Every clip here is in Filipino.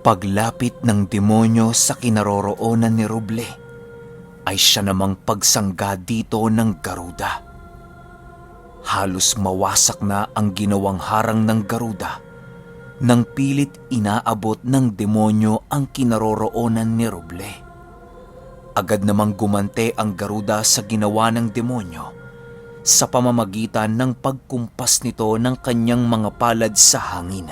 Paglapit ng demonyo sa kinaroroonan ni Roble, ay siya namang pagsangga dito ng Garuda. Halos mawasak na ang ginawang harang ng Garuda nang pilit inaabot ng demonyo ang kinaroroonan ni Roble. Agad namang gumante ang Garuda sa ginawa ng demonyo sa pamamagitan ng pagkumpas nito ng kanyang mga palad sa hangin.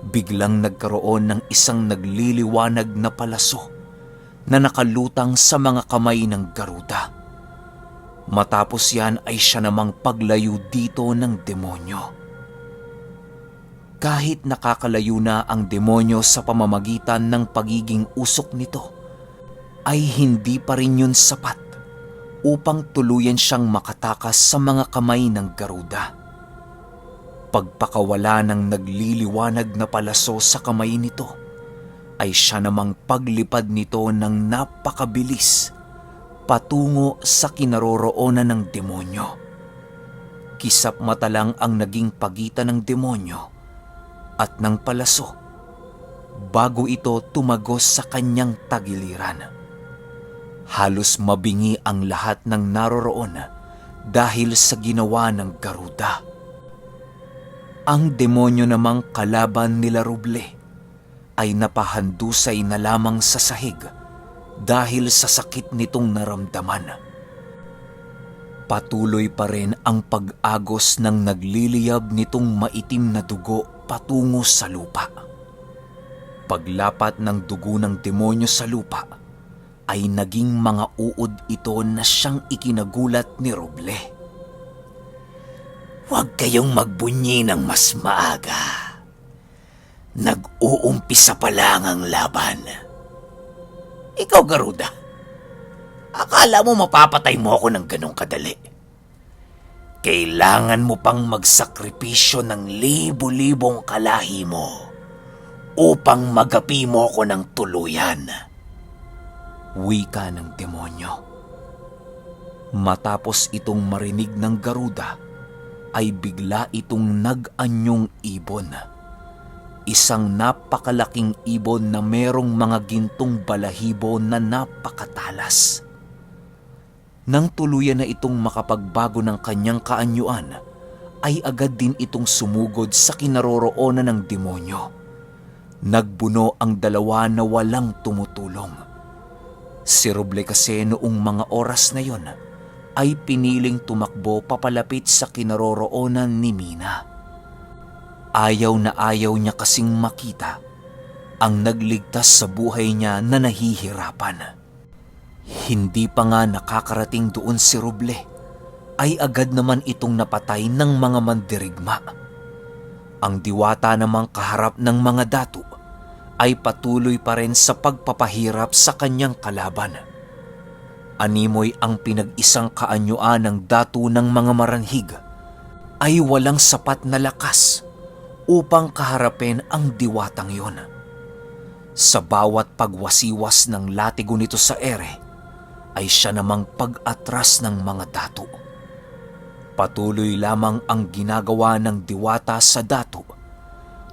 Biglang nagkaroon ng isang nagliliwanag na palaso na nakalutang sa mga kamay ng Garuda. Matapos yan ay siya namang paglayo dito ng demonyo. Kahit nakakalayo na ang demonyo sa pamamagitan ng pagiging usok nito, ay hindi pa rin yun sapat upang tuluyan siyang makatakas sa mga kamay ng Garuda. Pagpakawala ng nagliliwanag na palaso sa kamay nito, ay siya namang paglipad nito ng napakabilis patungo sa kinaroroonan ng demonyo. Kisap mata lang ang naging pagitan ng demonyo at ng palaso bago ito tumagos sa kanyang tagiliran. Halos mabingi ang lahat ng naroroon dahil sa ginawa ng Garuda. Ang demonyo namang kalaban nila Roble ay napahandusay na lamang sa sahig dahil sa sakit nitong naramdaman. Patuloy pa rin ang pag-agos ng nagliliyab nitong maitim na dugo patungo sa lupa. Paglapat ng dugo ng demonyo sa lupa, ay naging mga uod ito na siyang ikinagulat ni Roble. Huwag kayong magbunyi ng mas maaga. Nag-uumpisa pa lang ang laban. Ikaw, Garuda, akala mo mapapatay mo ako ng ganong kadali? Kailangan mo pang magsakripisyo ng libo-libong kalahi mo upang magapi mo ako ng tuluyan. Wika ng demonyo. Matapos itong marinig ng Garuda, ay bigla itong nag-anyong ibon. Isang napakalaking ibon na merong mga gintong balahibo na napakatalas. Nang tuluyan na itong makapagbago ng kanyang kaanyuan, ay agad din itong sumugod sa kinaroroonan ng demonyo. Nagbuno ang dalawa na walang tumutulong. Si Roble kasi noong mga oras na yon ay piniling tumakbo papalapit sa kinaroroonan ni Mina. Ayaw na ayaw niya kasing makita ang nagligtas sa buhay niya na nahihirapan. Hindi pa nga nakakarating doon si Roble, ay agad naman itong napatay ng mga mandirigma. Ang diwata namang kaharap ng mga datu ay patuloy pa rin sa pagpapahirap sa kanyang kalaban. Animoy ang pinag-isang kaanyuan ng datu ng mga maranhig ay walang sapat na lakas upang kaharapin ang diwatang yon. Sa bawat pagwasiwas ng latigo nito sa ere, ay siya namang pag-atras ng mga datu. Patuloy lamang ang ginagawa ng diwata sa datu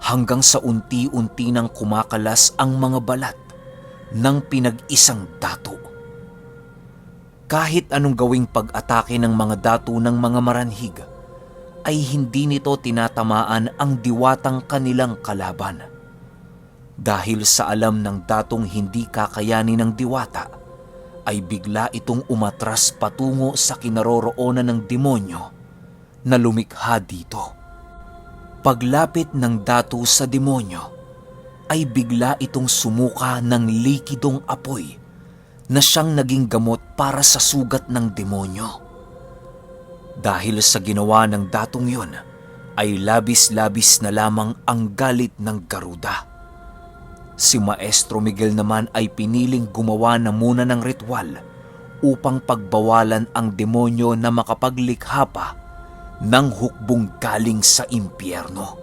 hanggang sa unti-unti nang kumakalas ang mga balat ng pinag-isang datu. Kahit anong gawing pag-atake ng mga datu ng mga maranhig, ay hindi nito tinatamaan ang diwatang kanilang kalaban. Dahil sa alam ng datong hindi kakayanin ng diwata, ay bigla itong umatras patungo sa kinaroroonan ng demonyo na lumikha dito. Paglapit ng datu sa demonyo, ay bigla itong sumuka ng likidong apoy na siyang naging gamot para sa sugat ng demonyo. Dahil sa ginawa ng datong yon, ay labis-labis na lamang ang galit ng Garuda. Si Maestro Miguel naman ay piniling gumawa na muna ng ritual upang pagbawalan ang demonyo na makapaglikha pa ng hukbong galing sa impyerno.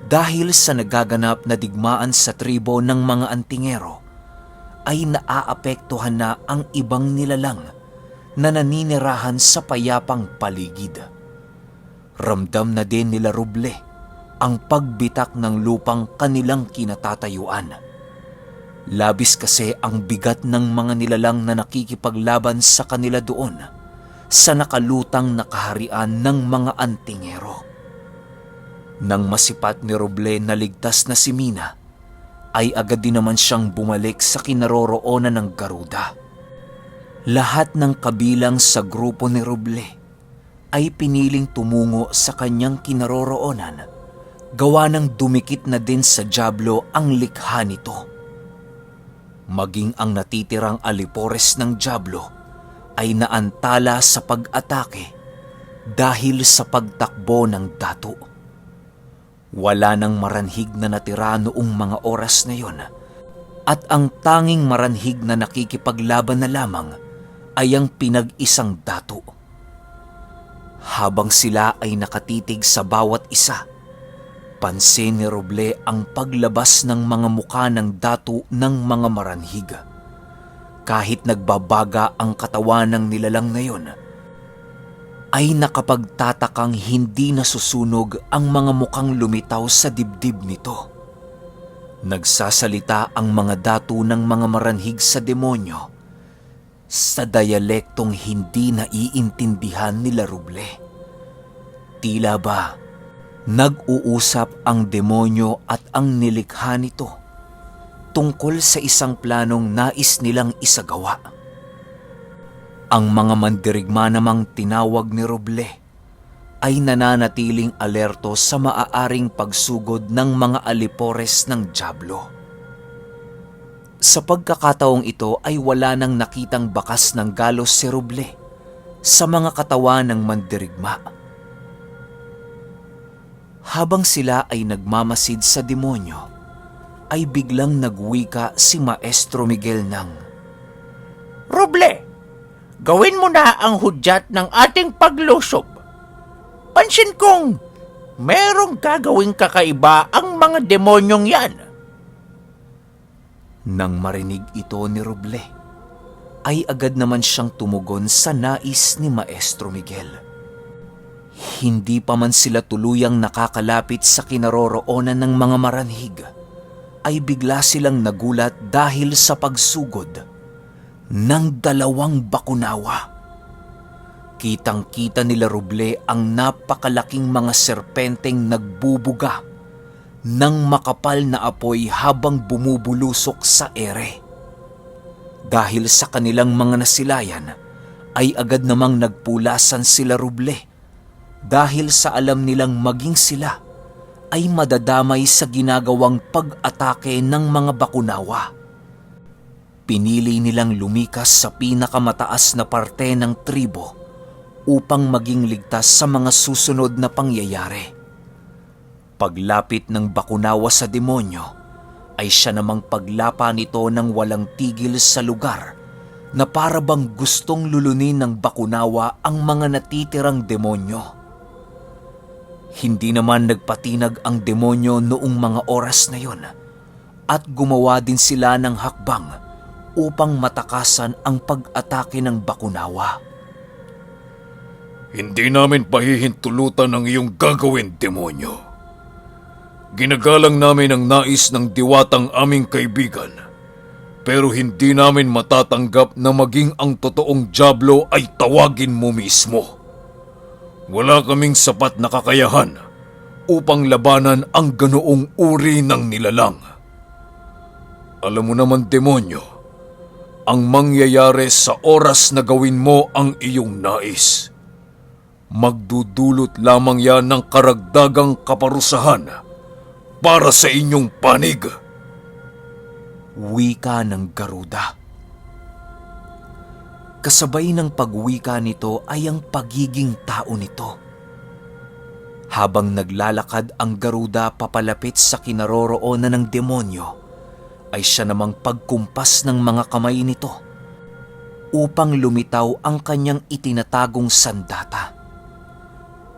Dahil sa nagaganap na digmaan sa tribo ng mga antingero, ay naaapektuhan na ang ibang nilalang na naninirahan sa payapang paligid. Ramdam na din nila Roble ang pagbitak ng lupang kanilang kinatatayuan. Labis kasi ang bigat ng mga nilalang na nakikipaglaban sa kanila doon sa nakalutang na kaharian ng mga antingero. Nang masipat ni Roble na ligtas na si Mina, ay agad din naman siyang bumalik sa kinaroroonan ng Garuda. Lahat ng kabilang sa grupo ni Roble ay piniling tumungo sa kanyang kinaroroonan, gawa ng dumikit na din sa dyablo ang likha nito. Maging ang natitirang alipores ng dyablo ay naantala sa pag-atake dahil sa pagtakbo ng dato. Wala nang maranhig na natira noong mga oras na yon, at ang tanging maranhig na nakikipaglaban na lamang ay ang pinag-isang dato. Habang sila ay nakatitig sa bawat isa, pansin ni Roble ang paglabas ng mga muka ng dato ng mga maranhig. Kahit nagbabaga ang katawan ng nilalang na yon, ay nakapagtatakang hindi nasusunog ang mga mukang lumitaw sa dibdib nito. Nagsasalita ang mga dato ng mga maranhig sa demonyo sa dialektong hindi naiintindihan nila Roble. Tila ba nag-uusap ang demonyo at ang nilikha nito tungkol sa isang planong nais nilang isagawa. Ang mga mandirigma namang tinawag ni Roble ay nananatiling alerto sa maaaring pagsugod ng mga alipores ng dyablo. Sa pagkakataong ito ay wala nang nakitang bakas ng galos si Roble sa mga katawan ng mandirigma. Habang sila ay nagmamasid sa demonyo, ay biglang nagwika si Maestro Miguel ng, Roble, gawin mo na ang hudyat ng ating paglusob. Pansin kong merong gagawing kakaiba ang mga demonyong yan. Nang marinig ito ni Roble, ay agad naman siyang tumugon sa nais ni Maestro Miguel. Hindi pa man sila tuluyang nakakalapit sa kinaroroonan ng mga maranhig, ay bigla silang nagulat dahil sa pagsugod ng 2 bakunawa. Kitang-kita nila Roble ang napakalaking mga serpenteng nagbubuga ng makapal na apoy habang bumubulusok sa ere. Dahil sa kanilang mga nasilayan, ay agad namang nagpulasan sila Roble dahil sa alam nilang maging sila ay madadamay sa ginagawang pag-atake ng mga bakunawa. Pinili nilang lumikas sa pinakamataas na parte ng tribo upang maging ligtas sa mga susunod na pangyayari. Paglapit ng bakunawa sa demonyo, ay siya namang paglapa nito ng walang tigil sa lugar na para bang gustong lulunin ng bakunawa ang mga natitirang demonyo. Hindi naman nagpatinag ang demonyo noong mga oras na yon at gumawa din sila ng hakbang upang matakasan ang pag-atake ng bakunawa. Hindi namin pahihintulutan ang iyong gagawin, demonyo. Ginagalang namin ang nais ng diwatang aming kaibigan, pero hindi namin matatanggap na maging ang totoong dyablo ay tawagin mo mismo. Wala kaming sapat na kakayahan upang labanan ang ganoong uri ng nilalang. Alam mo naman, demonyo, ang mangyayari sa oras na gawin mo ang iyong nais. Magdudulot lamang yan ng karagdagang kaparusahan para sa inyong panig. Wika ng Garuda. Kasabay ng pagwika nito ay ang pagiging tao nito. Habang naglalakad ang Garuda papalapit sa kinaroroonan ng demonyo, ay siya namang pagkumpas ng mga kamay nito upang lumitaw ang kanyang itinatagong sandata.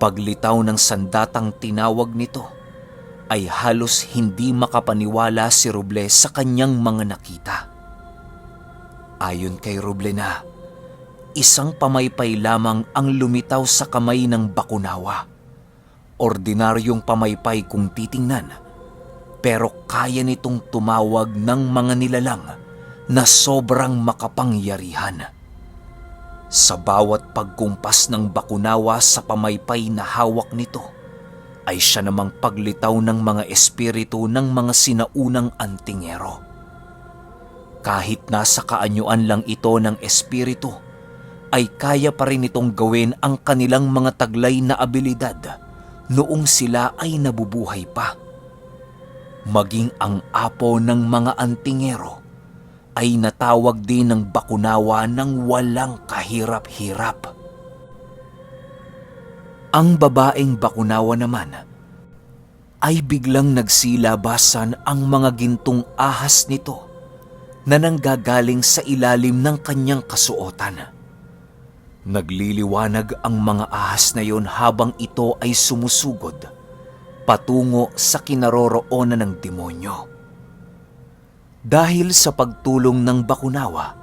Paglitaw ng sandatang tinawag nito, ay halos hindi makapaniwala si Roble sa kanyang mga nakita. Ayon kay Roble na, isang pamaypay lamang ang lumitaw sa kamay ng bakunawa, ordinaryong pamaypay kung titingnan, pero kaya nitong tumawag ng mga nilalang na sobrang makapangyarihan. Sa bawat pagkumpas ng bakunawa sa pamaypay na hawak nito, ay siya namang paglitaw ng mga espiritu ng mga sinaunang antingero. Kahit nasa kaanyuan lang ito ng espiritu, ay kaya pa rin itong gawin ang kanilang mga taglay na abilidad noong sila ay nabubuhay pa. Maging ang apo ng mga antingero ay natawag din ng bakunawa ng walang kahirap-hirap. Ang babaeng bakunawa naman ay biglang nagsilabasan ang mga gintong ahas nito na nanggagaling sa ilalim ng kanyang kasuotan. Nagliliwanag ang mga ahas na yon habang ito ay sumusugod patungo sa kinaroroonan ng demonyo. Dahil sa pagtulong ng bakunawa,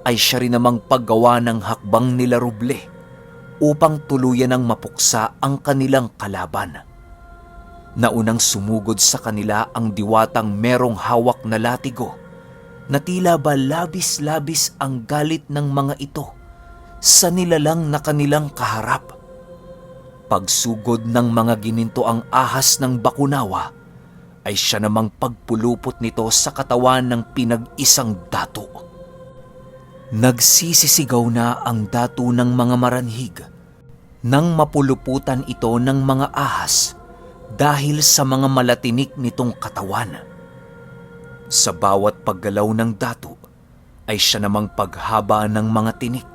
ay siya rin namang paggawa ng hakbang nila Roble upang tuluyan ng mapuksa ang kanilang kalaban. Naunang sumugod sa kanila ang diwatang merong hawak na latigo na tila ba labis-labis ang galit ng mga ito sa nilalang na kanilang kaharap. Pagsugod ng mga ginintoang ahas ng bakunawa, ay siya namang pagpulupot nito sa katawan ng pinag-isang dato. Nagsisisigaw na ang dato ng mga maranhig nang mapuluputan ito ng mga ahas dahil sa mga malatinik nitong katawan. Sa bawat paggalaw ng dato ay siya namang paghaba ng mga tinik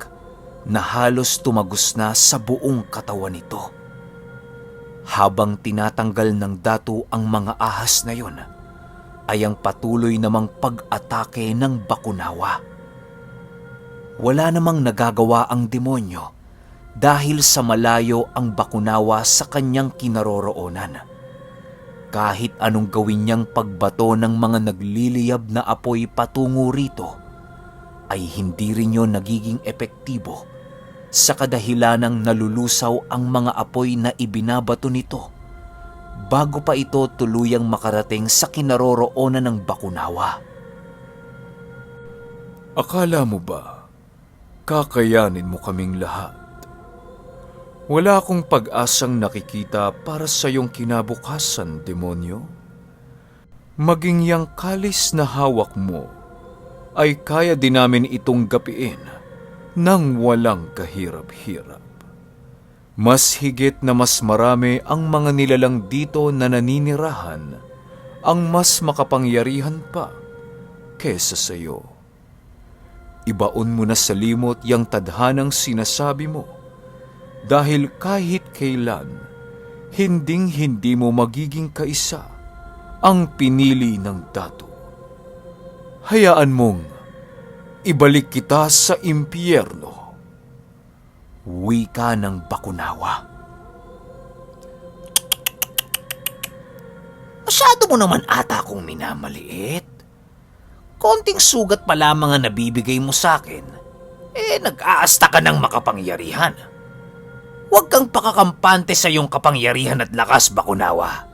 na halos tumagos na sa buong katawan nito. Habang tinatanggal ng dato ang mga ahas na yon, ay ang patuloy namang pag-atake ng bakunawa. Wala namang nagagawa ang demonyo dahil sa malayo ang bakunawa sa kanyang kinaroroonan. Kahit anong gawin niyang pagbato ng mga nagliliyab na apoy patungo rito, ay hindi rin yun nagiging epektibo sa kadahilanang nalulusaw ang mga apoy na ibinabato nito bago pa ito tuluyang makarating sa kinaroroonan ng bakunawa. Akala mo ba, kakayanin mo kaming lahat? Wala akong pag-asang nakikita para sa iyong kinabukasan, demonyo. Maging yang kalis na hawak mo, ay kaya din namin itong gapiin nang walang kahirap-hirap. Mas higit na mas marami ang mga nilalang dito na naninirahan, ang mas makapangyarihan pa kesa sa iyo. Ibaon mo na sa limot yang tadhanang sinasabi mo, dahil kahit kailan, hinding-hindi mo magiging kaisa ang pinili ng dato. Hayaan mong ibalik kita sa impyerno. Wika ng bakunawa. Masyado mo naman ata akong minamaliit. Konting sugat pa lamang ang nabibigay mo sa akin, nag-aasta ka ng makapangyarihan. Huwag kang pakakampante sa iyong kapangyarihan at lakas, bakunawa.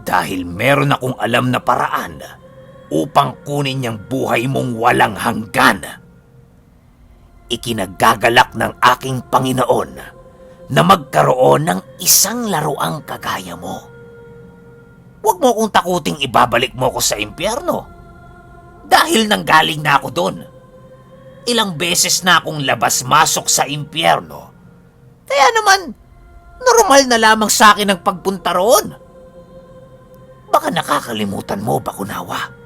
Dahil meron akong alam na paraan upang kunin niyang buhay mong walang hanggan. Ikinagagalak ng aking Panginoon na magkaroon ng isang laruang kagaya mo. Huwag mo akong takuting ibabalik mo ko sa impyerno. Dahil nanggaling na ako doon. Ilang beses na akong labas-masok sa impyerno. Kaya naman, normal na lamang sa akin ang pagpunta roon. Baka nakakalimutan mo, bakunawa.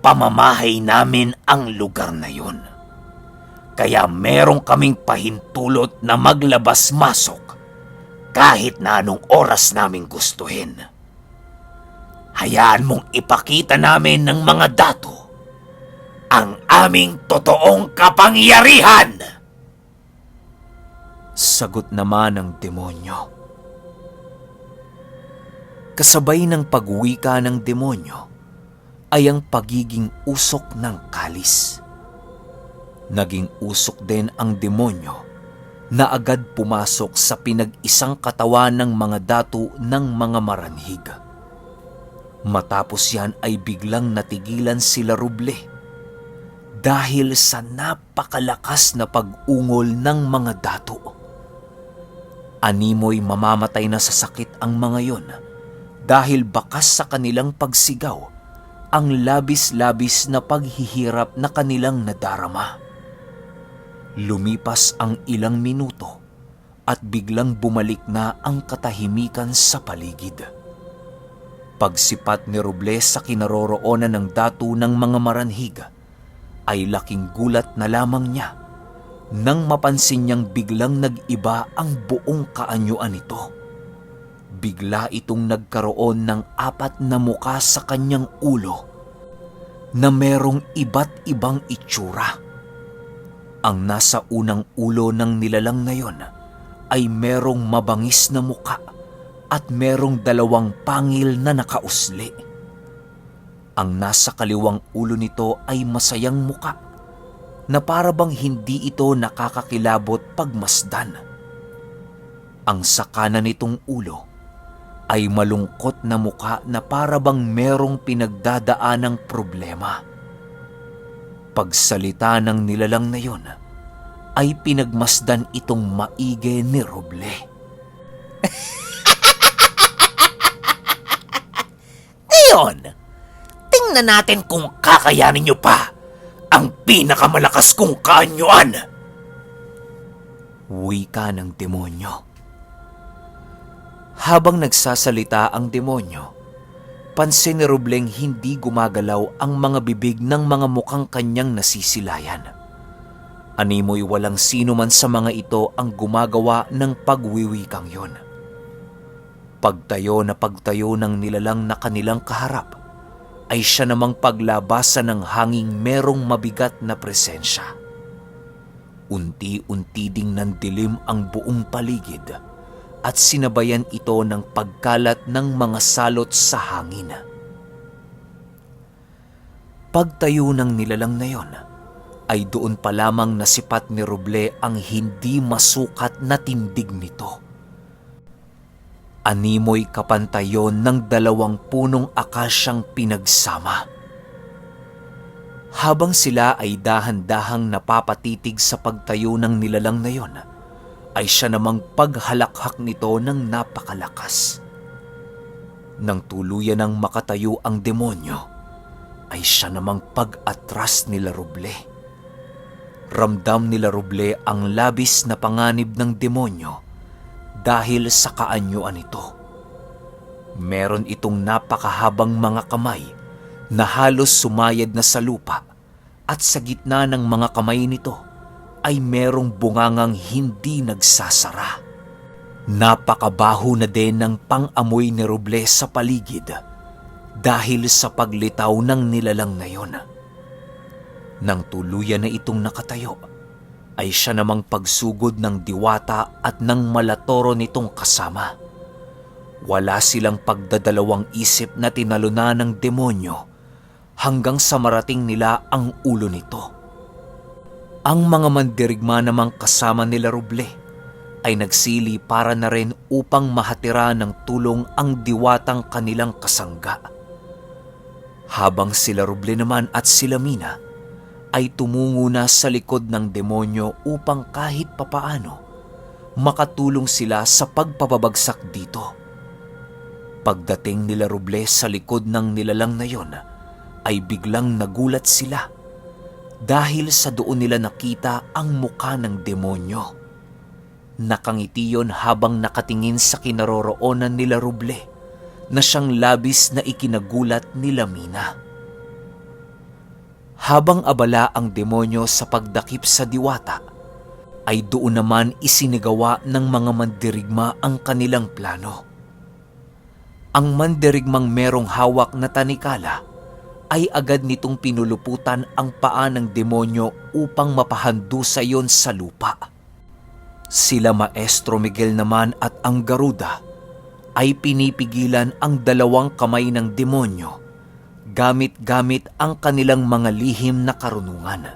Pamamahay namin ang lugar na yun. Kaya meron kaming pahintulot na maglabas-masok kahit na anong oras namin gustuhin. Hayaan mong ipakita namin ng mga dato ang aming totoong kapangyarihan. Sagot naman ng demonyo. Kasabay ng pagwika ng demonyo ay ang pagiging usok ng kalis. Naging usok din ang demonyo na agad pumasok sa pinag-isang katawan ng mga datu ng mga maranhig. Matapos yan ay biglang natigilan sila Roble dahil sa napakalakas na pag-ungol ng mga datu. Animoy mamamatay na sa sakit ang mga yon dahil bakas sa kanilang pagsigaw ang labis-labis na paghihirap na kanilang nadarama. Lumipas ang ilang minuto at biglang bumalik na ang katahimikan sa paligid. Pagsipat ni Roble sa kinaroroonan ng datu ng mga maranhig, ay laking gulat na lamang niya nang mapansin niyang biglang nag-iba ang buong kaanyuan nito. Bigla itong nagkaroon ng 4 na muka sa kanyang ulo na merong iba't ibang itsura. Ang nasa unang ulo ng nilalang na yon ay merong mabangis na muka at merong 2 pangil na nakausli. Ang nasa kaliwang ulo nito ay masayang muka na para bang hindi ito nakakakilabot pagmasdan. Ang sa kanan nitong ulo ay malungkot na muka na para bang merong pinagdadaanang problema. Pagsalita ng nilalang na yon ay pinagmasdan itong maigi ni Roble. Ngayon, tingnan natin kung kakayanin niyo pa ang pinakamalakas kong kaanyuan. Wika ng demonyo. Habang nagsasalita ang demonyo, pansin ni Robleng hindi gumagalaw ang mga bibig ng mga mukhang kanyang nasisilayan. Animoy walang sino man sa mga ito ang gumagawa ng pagwiwikang yon. Pagtayo ng nilalang na kanilang kaharap, ay siya namang paglabasan ng hanging merong mabigat na presensya. Unti-unti ding nandilim ang buong paligid at sinabayan ito ng pagkalat ng mga salot sa hangin. Pagtayo ng nilalang na yon, ay doon pa lamang nasipat ni Roble ang hindi masukat na tindig nito. Animoy kapantayon ng 2 punong akasyang pinagsama. Habang sila ay dahan-dahang napapatitig sa pagtayo ng nilalang na yon, ay siya namang paghalakhak nito ng napakalakas. Nang tuluyan ng makatayo ang demonyo, ay siya namang pag-atras nila Roble. Ramdam nila Roble ang labis na panganib ng demonyo dahil sa kaanyuan nito. Meron itong napakahabang mga kamay na halos sumayad na sa lupa at sa gitna ng mga kamay nito ay merong bungangang hindi nagsasara. Napakabaho na din ng pang-amoy ni Roble sa paligid dahil sa paglitaw ng nilalang na yon. Nang tuluyan na itong nakatayo, ay siya namang pagsugod ng diwata at ng malatoro nitong kasama. Wala silang pagdadalawang isip na tinalunan ng demonyo hanggang sa marating nila ang ulo nito. Ang mga mandirigma namang kasama nila Roble ay nagsili para na rin upang mahatira ng tulong ang diwatang kanilang kasangga. Habang sila Roble naman at sila Mina ay tumungo na sa likod ng demonyo upang kahit papaano makatulong sila sa pagpapabagsak dito. Pagdating nila Roble sa likod ng nilalang na yon, ay biglang nagulat sila dahil sa doon nila nakita ang muka ng demonyo. Nakangiti yon habang nakatingin sa kinaroroonan nila Roble na siyang labis na ikinagulat nila Mina. Habang abala ang demonyo sa pagdakip sa diwata, ay doon naman isinigawa ng mga mandirigma ang kanilang plano. Ang mandirigmang merong hawak na tanikala ay agad nitong pinuluputan ang paa ng demonyo upang mapahandusa yon sa lupa. Sila Maestro Miguel naman at ang Garuda ay pinipigilan ang 2 kamay ng demonyo gamit-gamit ang kanilang mga lihim na karunungan.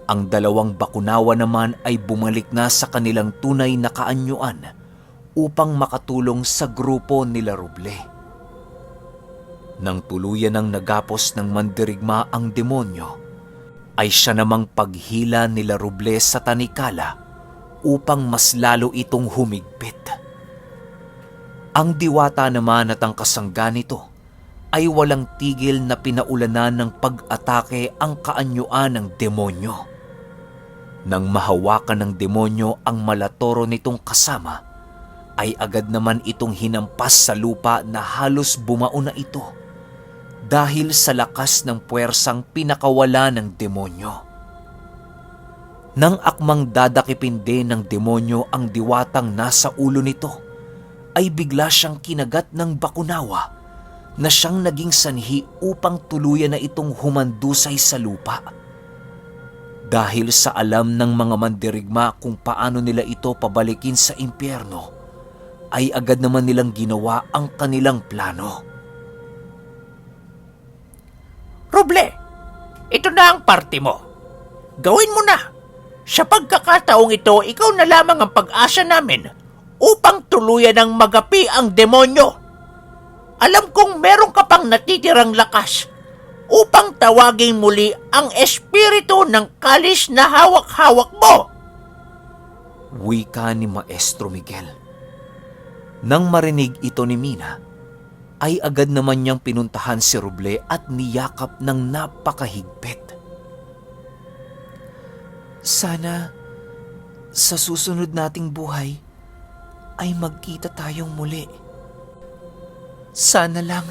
Ang dalawang bakunawa naman ay bumalik na sa kanilang tunay na kaanyuan upang makatulong sa grupo nila Roble. Nang tuluyan ng nagapos ng mandirigma ang demonyo, ay siya namang paghila nila Roble sa tanikala upang mas lalo itong humigpit. Ang diwata naman at ang kasangga nito ay walang tigil na pinaulanan ng pag-atake ang kaanyuan ng demonyo. Nang mahawakan ng demonyo ang malatoro nitong kasama, ay agad naman itong hinampas sa lupa na halos bumao na ito dahil sa lakas ng puwersang pinakawala ng demonyo. Nang akmang dadakipin din ng demonyo ang diwatang nasa ulo nito, ay bigla siyang kinagat ng bakunawa na siyang naging sanhi upang tuluyan na itong humandusay sa lupa. Dahil sa alam ng mga mandirigma kung paano nila ito pabalikin sa impyerno, ay agad naman nilang ginawa ang kanilang plano. Roble, ito na ang parte mo. Gawin mo na. Sa pagkakataong ito, ikaw na lamang ang pag-asa namin upang tuluyan ng magapi ang demonyo. Alam kong meron ka pang natitirang lakas upang tawagin muli ang espiritu ng kalis na hawak-hawak mo. Wika ni Maestro Miguel. Nang marinig ito ni Mina, ay agad naman niyang pinuntahan si Roble at niyakap ng napakahigpit. Sana sa susunod nating buhay ay magkita tayong muli. Sana lang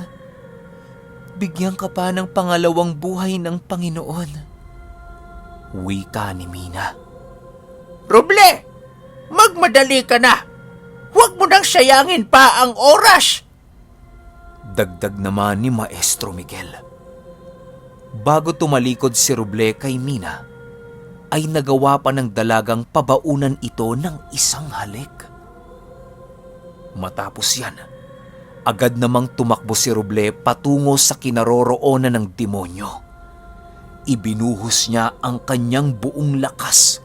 bigyan ka pa ng pangalawang buhay ng Panginoon. Wika ni Mina. Roble, magmadali ka na. Huwag mo nang sayangin pa ang oras. Dagdag naman ni Maestro Miguel. Bago tumalikod si Roble kay Mina, ay nagawa pa ng dalagang pabaunan ito ng isang halik. Matapos yan, agad namang tumakbo si Roble patungo sa kinaroroonan ng demonyo. Ibinuhos niya ang kanyang buong lakas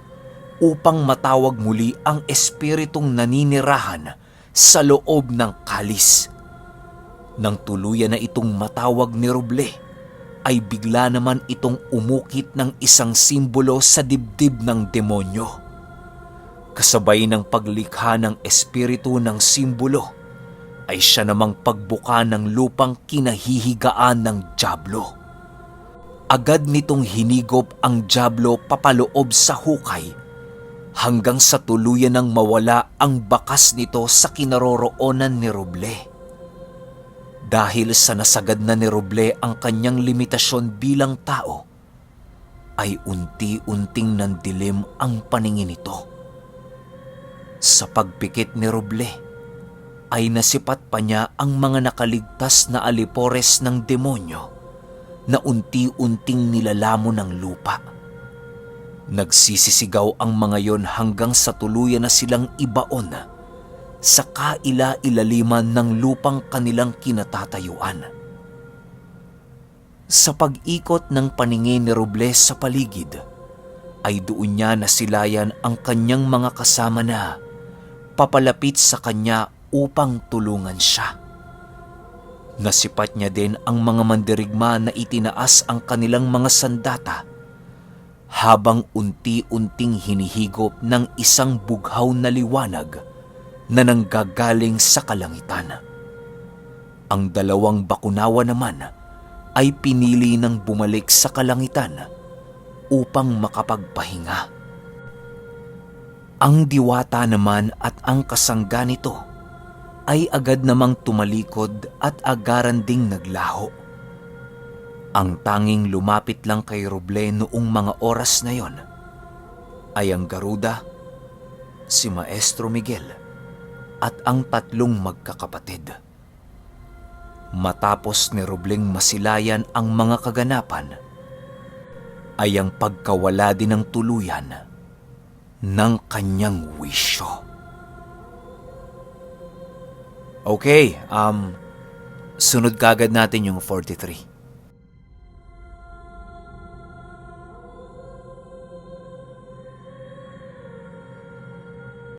upang matawag muli ang espiritong naninirahan sa loob ng kalis. Nang tuluyan na itong matawag ni Roble, ay bigla naman itong umukit ng isang simbolo sa dibdib ng demonyo. Kasabay ng paglikha ng espiritu ng simbolo, ay siya namang pagbuka ng lupang kinahihigaan ng dyablo. Agad nitong hinigop ang dyablo papaloob sa hukay hanggang sa tuluyan ng mawala ang bakas nito sa kinaroroonan ni Roble. Dahil sa nasagad na ni Roble ang kanyang limitasyon bilang tao, ay unti-unting nandilim ang paningin nito. Sa pagpikit ni Roble, ay nasipat pa niya ang mga nakaligtas na alipores ng demonyo na unti-unting nilalamo ng lupa. Nagsisisigaw ang mga yon hanggang sa tuluyan na silang ibaon sa kaila-ilaliman ng lupang kanilang kinatatayuan. Sa pag-ikot ng paningin ni Roble sa paligid, ay doon niya nasilayan ang kanyang mga kasama na papalapit sa kanya upang tulungan siya. Nasipat niya din ang mga mandirigma na itinaas ang kanilang mga sandata habang unti-unting hinihigop ng isang bughaw na liwanag na nanggagaling sa kalangitan. Ang dalawang bakunawa naman ay pinili ng bumalik sa kalangitan upang makapagpahinga. Ang diwata naman at ang kasangga nito ay agad namang tumalikod at agaran ding naglaho. Ang tanging lumapit lang kay Roble noong mga oras na yon ay ang Garuda, si Maestro Miguel, at ang tatlong magkakapatid. Matapos ni Robleng masilayan ang mga kaganapan, ay ang pagkawala din ng tuluyan ng kanyang wisyo. Okay, sunod kagad natin yung 43.